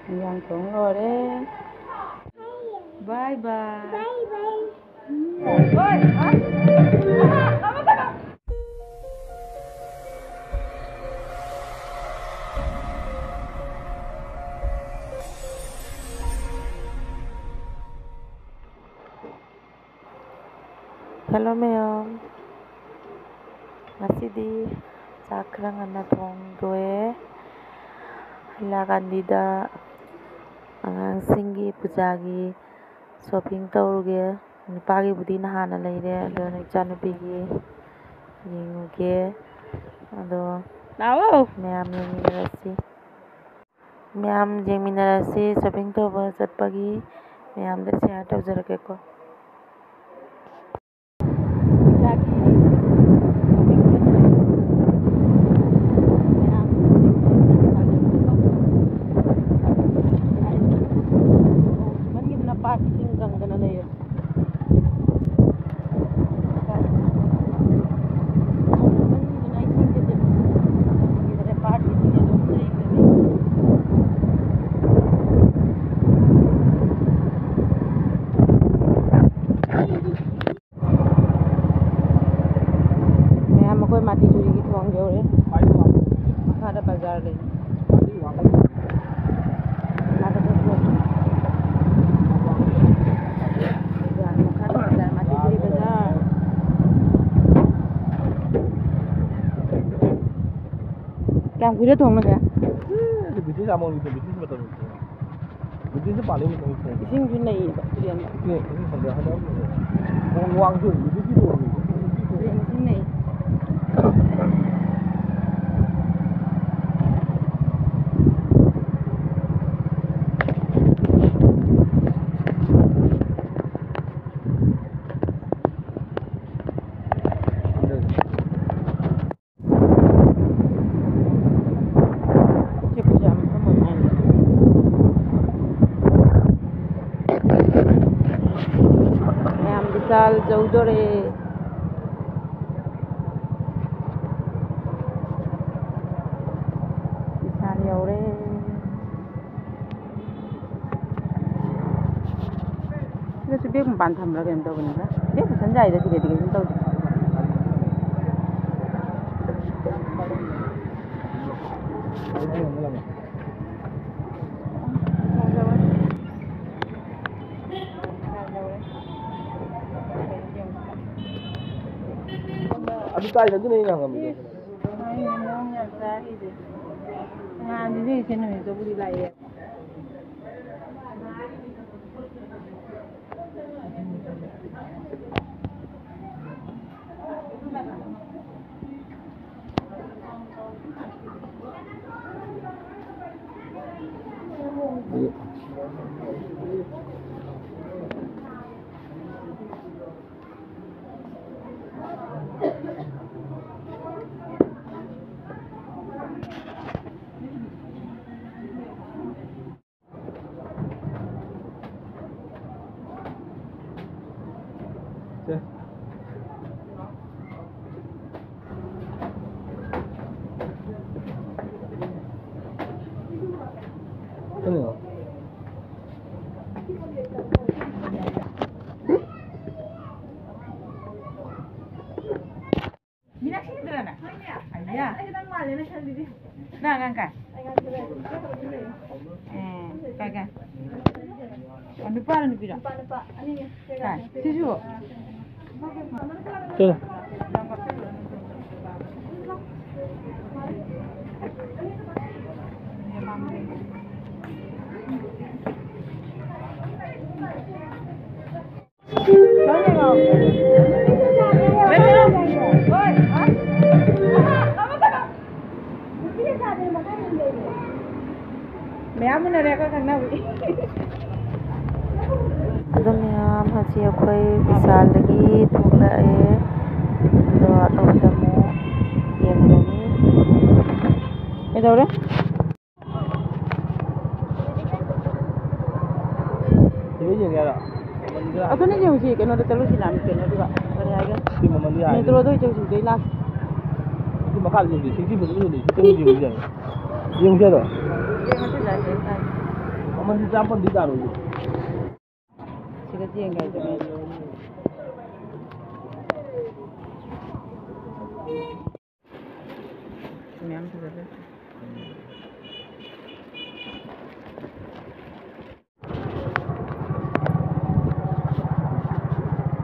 Yang tong lore. Bye bye. Bye bye. Oi, ah. Kamu tak? Hello ma'am. Masidi sakra ngana thong doe. Halakandida angangsinggi pujagi shopping tauruge. Nupagi budi nahana leire ado ichanupigi yenguge ado Nawo. ma'am jengminarasi shopping tauba chatpagi ma'am da share tawjarakeko. Mati curi gitu uang jauh ya. Ada bazar deh. Ada bazar. Jangan makan bazar mati curi bazar. Kamu kuda tuh mana ya? Bisnis sama gitu, bisnis betul. Bisnis paling itu. Bisnis juga nih, kuda nih. Ini sampai ada. Uang tuh, bisnis itu. Bisnis nih. Misal jauh dore. Misal yaure. Kita sudah membantam lagi untuk ini lah. Dia pesan jahit aja dia kita tahu. Aduh tay lagi nih yang ambil. Ay, memang yang saya itu. Nah, di sini itu budi layak. Ano? Minasih dulu na. Ayah. Nah, ngangkat. Kakak. Lupa lah lupa. Kan, susu. Tuh. Ma'am na reka kang nawi. Ado ma'am haji akoy Visal lagi thulai ado atawdamo yengrani Edawre? Ini yang ada. Ato ni jauh sih, kena terlalu silam kena juga. Berharga. Si mama dia. Ni terlalu jauh sih, dia lah. Si makan ni, si betul ni, si tahu dia. Yang siapa? dia macam dah ꯃꯃꯟꯗꯤ ꯆꯥꯝꯄꯜꯗꯤ ꯇꯥꯔꯣꯏꯌꯦ siga jengai jame miyam tuzare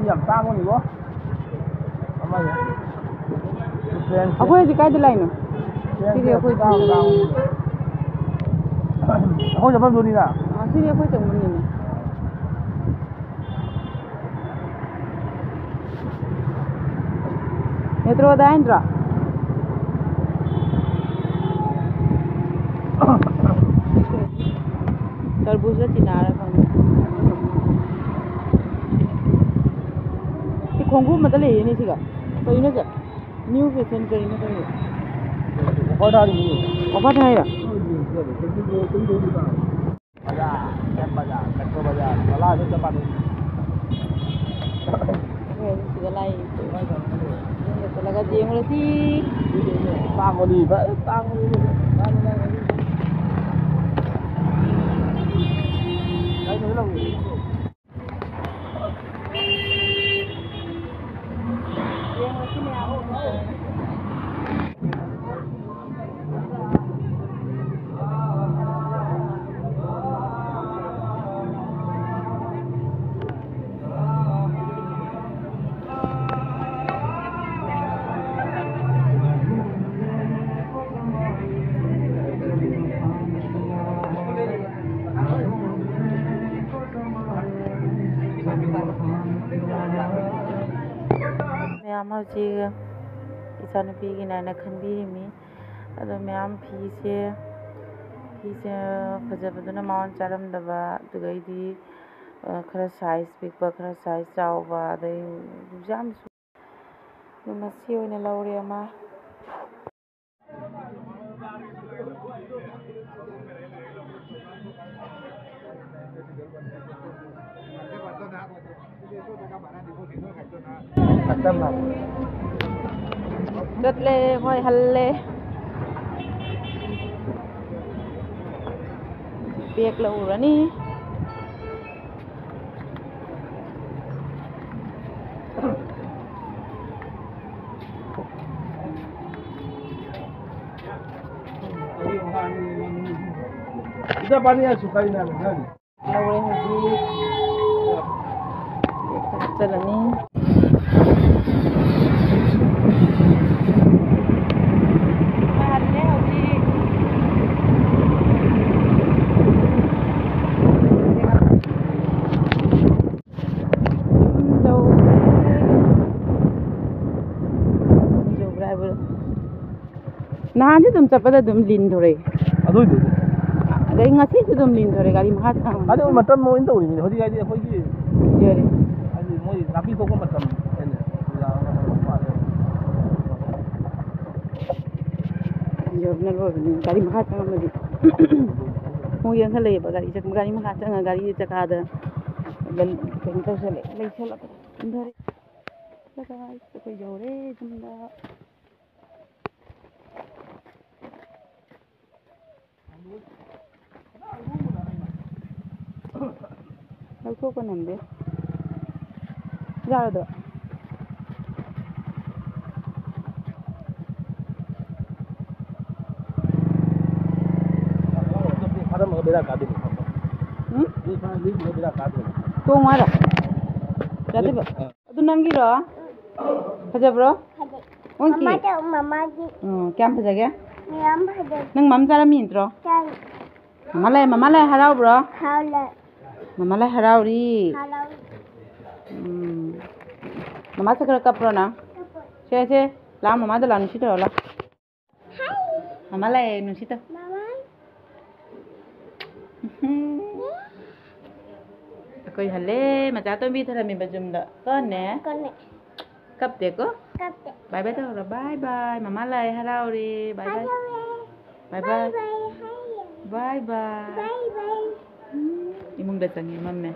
yam tangonigo amaya akhoi ji kai de laino siri akhoi akhoi japan doni na siri akhoi changmun ni metro da indra तरबूज चिनारा खोंगू मतलब ले नहीं सिगा कहीं ना new fashion कहीं ना कहीं ऑफर है या बाजार मेट्रो बाजार वाला जो जापान सिगा लाई तो लगा जेम रसी तांगोली मैम हौजी इचानुपीगी नायना खनबीरिमी अदो मैम फीसे फजबदुना मावन चारमदबा दुगैदी खरा साइज पिकबा खरा साइज चावबा अदै जाम मसी ओइना लौरे अमा चटले होय हल्ले बेक लौरनी इधर पानी है सुखाई ना लगा लौरे हजी चलनी नहान से तुम चप्पल तुम लिन थोड़े अदो इदो गई ngasi से तुम लिन थोड़े गाड़ी महा सांग अदो मतम मोइन तो उरी होदी गाडी होगी जेरे अदि मोइ नापी तो को मतम एने जबनल हो गाड़ी महा सांग मदि मो यंग खले बा गाड़ी महा सांग गाड़ी चका द बल कहीं तो चले ले चला धरे लगा तो कोई जोरे जुंदा लौथो को नंदे जादो फारम बेरा कादे ये फारम ली बेरा कादे तो मारा जाते बा अदु नंगीरो फजब्रो ओंकी मम्मा जी क्या फजगे मैम भजन नंग मम जारा मिंत्रो चल ममा ले हराव ब्रो हावले ममा ले हरावरी हालो ममा से कर कपरो ना से ला ममा दला नुसी तो ला ममा ले नुसी तो मम्मा कोई हले मजा तो भी थरा में बजुम द कौन ने कोने कब देखो कपते बाय बाय तो बाय बाय ममा ले हरावरी bye bye bye bye bye bye bye bye bye imong datang mama